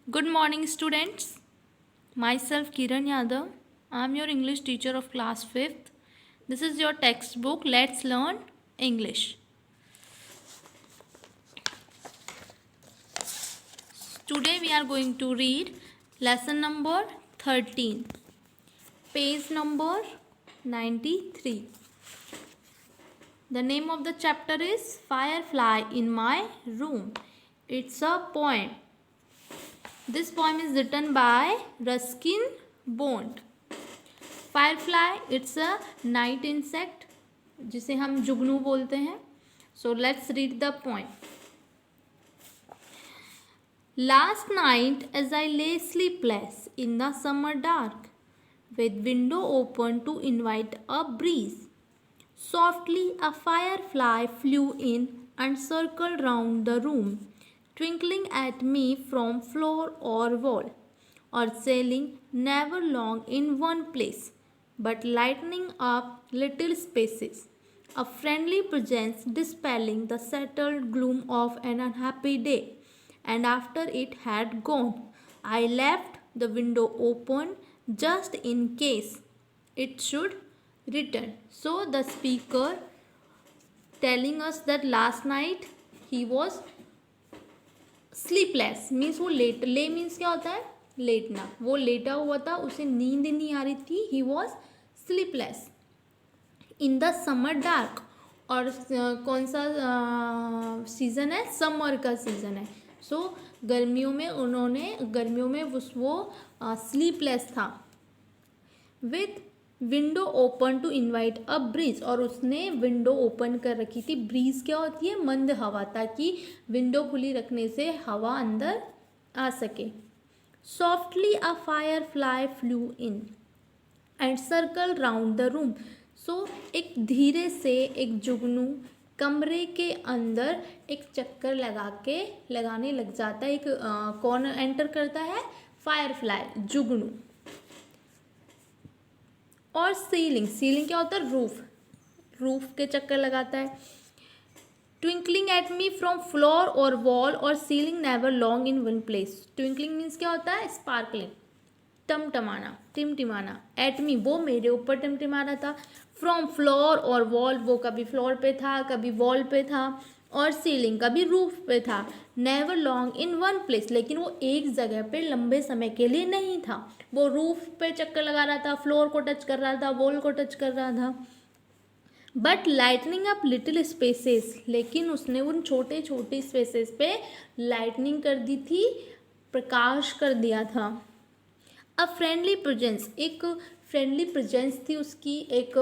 Good morning, students. Myself Kiran Yadav. I am your English teacher of class 5th. This is your textbook. Let's learn English. Today we are going to read lesson number 13, page number 93. The name of the chapter is Firefly in My Room. It's a poem. This poem is written by Ruskin Bond. Firefly, it's a night insect जिसे हम जुगनू बोलते हैं. So let's read the poem. Last night as I lay sleepless in the summer dark, with window open to invite a breeze, softly a firefly flew in and circled round the room, twinkling at me from floor or wall, or sailing never long in one place, but lighting up little spaces, a friendly presence dispelling the settled gloom of an unhappy day. And after it had gone, I left the window open just in case it should return. So the speaker telling us that last night he was sleepless means वो ले means क्या होता है लेटना. वो लेटा हुआ था, उसे नींद नहीं आ रही थी. He was sleepless in the summer dark. और कौन सा सीज़न है? समर का सीज़न है. सो गर्मियों में वो स्लीपलेस था. With window open to invite a breeze. और उसने विंडो ओपन कर रखी थी. ब्रीज क्या होती है? मंद हवा, ताकि विंडो खुली रखने से हवा अंदर आ सके. Softly a firefly flew in and circle round the room. So एक धीरे से एक जुगनू कमरे के अंदर एक चक्कर लगाने लग जाता है. एक कौन एंटर करता है? फायर फ्लाई, जुगनू. और सीलिंग क्या होता है? रूफ के चक्कर लगाता है. Twinkling at me from floor और वॉल और ceiling never long in one place. Twinkling means क्या होता है? स्पार्कलिंग, टिमटिमाना. एट मी, वो मेरे ऊपर टिमटिमा रहा था. फ्रॉम फ्लोर और वॉल, वो कभी फ्लोर पे था, कभी वॉल पे था. और सीलिंग, कभी रूफ पे था. Never long in one place, लेकिन वो एक जगह पे लंबे समय के लिए नहीं था. वो रूफ पे चक्कर लगा रहा था, फ्लोर को टच कर रहा था, वॉल को टच कर रहा था. But lightning up little spaces, लेकिन उसने उन छोटे छोटे स्पेसेस पे लाइटनिंग कर दी थी, प्रकाश कर दिया था. अ फ्रेंडली प्रेजेंस, एक फ्रेंडली प्रेजेंस थी उसकी, एक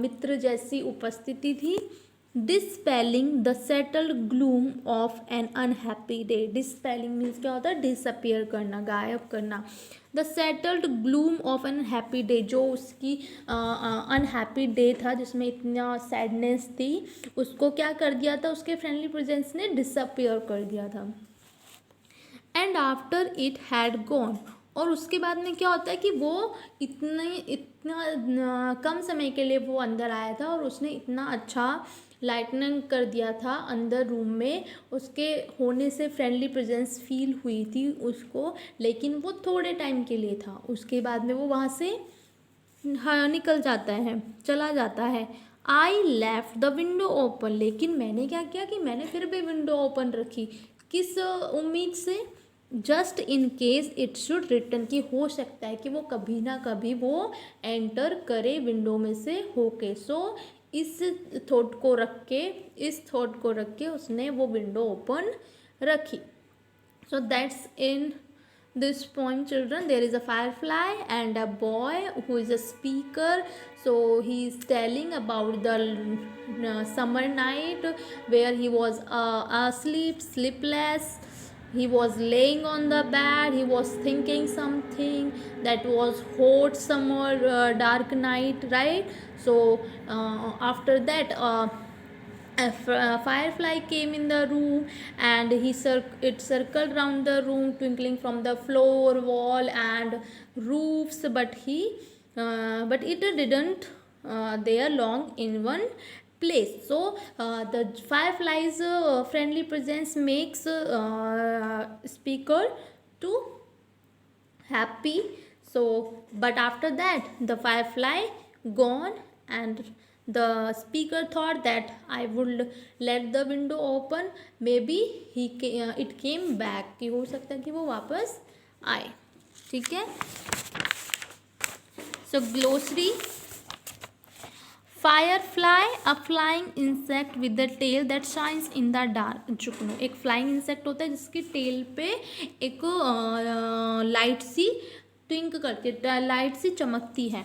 मित्र जैसी उपस्थिति थी. Dispelling the settled gloom of an unhappy day. Dispelling means क्या होता है? डिसअपियर करना, गायब करना. The settled gloom of an happy day, जो उसकी अनहैप्पी डे था जिसमें इतना सैडनेस थी, उसको क्या कर दिया था? उसके फ्रेंडली प्रेजेंस ने डिसअपियर कर दिया था. And after it had gone, और उसके बाद में क्या होता है कि वो इतना कम समय के लिए वो अंदर आया था और उसने इतना अच्छा लाइटनिंग कर दिया था अंदर रूम में. उसके होने से फ्रेंडली प्रेजेंस फील हुई थी उसको, लेकिन वो थोड़े टाइम के लिए था. उसके बाद में वो वहाँ से निकल जाता है, चला जाता है. I left the window open, लेकिन मैंने क्या किया कि मैंने फिर भी विंडो ओपन रखी. किस उम्मीद से? Just in case it should return, की हो सकता है कि वो कभी ना कभी वो एंटर करे विंडो में से होके. सो इस थॉट को रख के उसने वो विंडो ओपन रखी. So that's in this poem, children. There is a firefly and a boy who is a speaker. So he is telling about the summer night where he was sleepless. He was laying on the bed. He was thinking something. That was hot summer dark night, right? So after that a firefly came in the room, and it circled round the room, twinkling from the floor, wall and roofs. But it didn't there long in one place. So the firefly's friendly presence makes speaker to happy. So but after that the firefly gone, and the speaker thought that I would let the window open, maybe it came back, कि हो सकता है कि वो वापस आए. ठीक है. So glossary. Firefly, a flying insect with the tail that shines in the dark. जुगनू एक फ्लाइंग इंसेक्ट होता है जिसकी टेल पे एक लाइट सी ट्विंक करती है, लाइट सी चमकती है.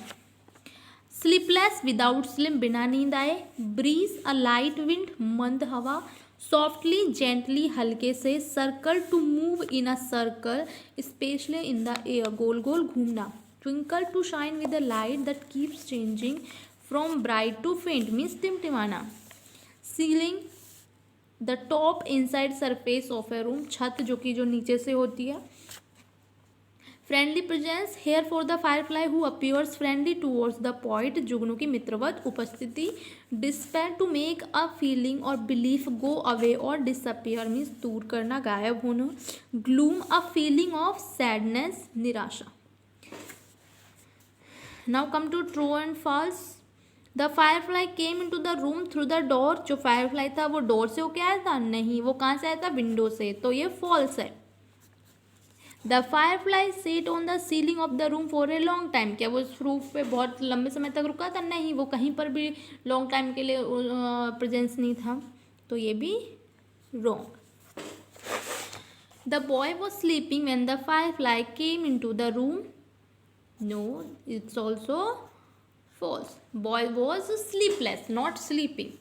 स्लीपलेस विदाउट स्लिप, बिना नींद आए. ब्रीज, अ लाइट विंड, मंद हवा. सॉफ्टली, जेंटली, हल्के से. Circle, to move in a circle, specially in the air, गोल गोल घूमना. Twinkle, to shine with a light that keeps changing from bright to faint, means टिमटिमाना. Ceiling, the top inside surface of a room, छत जो कि जो नीचे से होती है. Friendly presence, here for the firefly who appears friendly towards the point, जुगनू की मित्रवत उपस्थिति. Despair, to make a feeling और बिलीफ गो अवे और डिसअपियर, मीन्स दूर करना, गायब होना. Gloom, a feeling of sadness, निराशा. Now come to true and false. The firefly came in to the room through the door, जो firefly था वो डोर से होके आया था, नहीं, वो कहाँ से आया था, विंडो से, तो ये फॉल्स है. The Firefly set on the ceiling of the room for a long time, क्या वो उस रूफ पे बहुत लंबे समय तक रुका था, नहीं, वो कहीं पर भी लॉन्ग टाइम के लिए प्रेजेंस नहीं था, तो ये भी wrong. The boy was sleeping when the firefly came in to the room, no, it's also false. Boy was sleepless, not sleeping.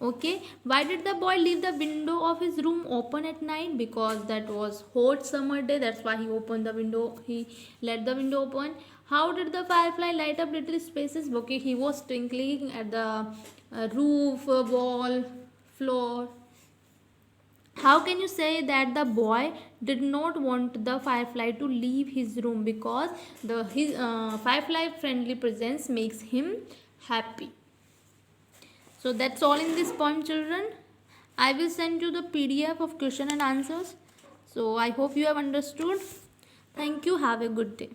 Okay. Why did the boy leave the window of his room open at night? Because that was hot summer day, that's why he opened the window, he let the window open. How did the firefly light up little spaces? Okay, he was twinkling at the roof, wall, floor. How can you say that the boy did not want the firefly to leave his room? Because his firefly friendly presence makes him happy. So that's all in this poem, children. I will send you the PDF of question and answers. So I hope you have understood. Thank you. Have a good day.